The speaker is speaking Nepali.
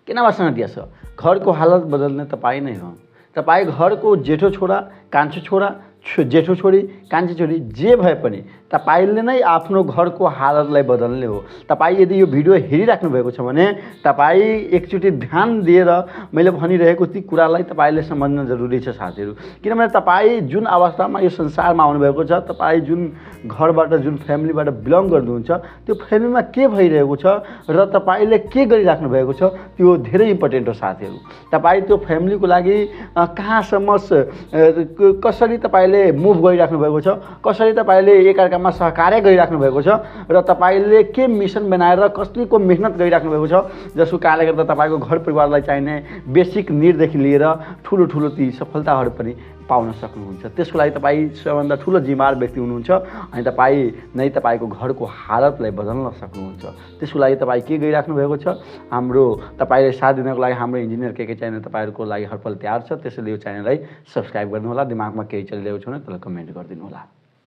किन वासना दिएछ? घरको हालत बदल्ने तपाईँ नै हो। तपाईँ घरको जेठो छोरा, कान्छो छोरा, जेठो छोरी, कान्छी छोरी जे भए पनि तपाईले नै आफ्नो घरको हालतलाई बदल्ने हो। तपाईँ यदि यो भिडियो हेरिराख्नु भएको छ भने तपाईँ एकचोटि ध्यान दिएर मैले भनिरहेको ती कुरालाई तपाईले सम्झन जरुरी छ साथीहरू। किनभने तपाईँ जुन अवस्थामा यो संसारमा आउनुभएको छ, तपाईँ जुन घरबाट, जुन फ्यामिलीबाट बिलङ गर्नुहुन्छ, त्यो फ्यामिलीमा के भइरहेको छ र तपाईले के गरिराख्नु भएको छ, त्यो धेरै इम्पोर्टेन्ट हो साथीहरू। तपाईँ त्यो फ्यामिलीको लागि कहाँसम्म कसरी तपाईले मुभ गरिराख्नु भएको छ, कसरी तपाईले एकअर्कामा सहकार्य गरिराख्नु भएको छ र तपाईले के मिसन बनाएर कसैको मेहनत गरिराख्नु भएको छ, जसको कारणले गर्दा तपाईको घर परिवारलाई चाहिने बेसिक निडदेखि लिएर ठुलो ठुलो ती सफलताहरू पनि पाउन सक्नुहुन्छ। त्यसको लागि तपाईँ सबभन्दा ठुलो जिम्मेवार व्यक्ति हुनुहुन्छ अनि तपाईँ नै तपाईँको घरको हालतलाई बदल्न सक्नुहुन्छ। त्यसको लागि तपाईँ के गरिराख्नु भएको छ? हाम्रो तपाईँले साथ दिनको लागि हाम्रो इन्जिनियर के च्यानल तपाईँहरूको लागि हरपल तयार छ। त्यसैले यो च्यानललाई सब्सक्राइब गर्नुहोला। दिमागमा केही चलिरहेको छ भने त्यसलाई कमेन्ट गरिदिनु होला।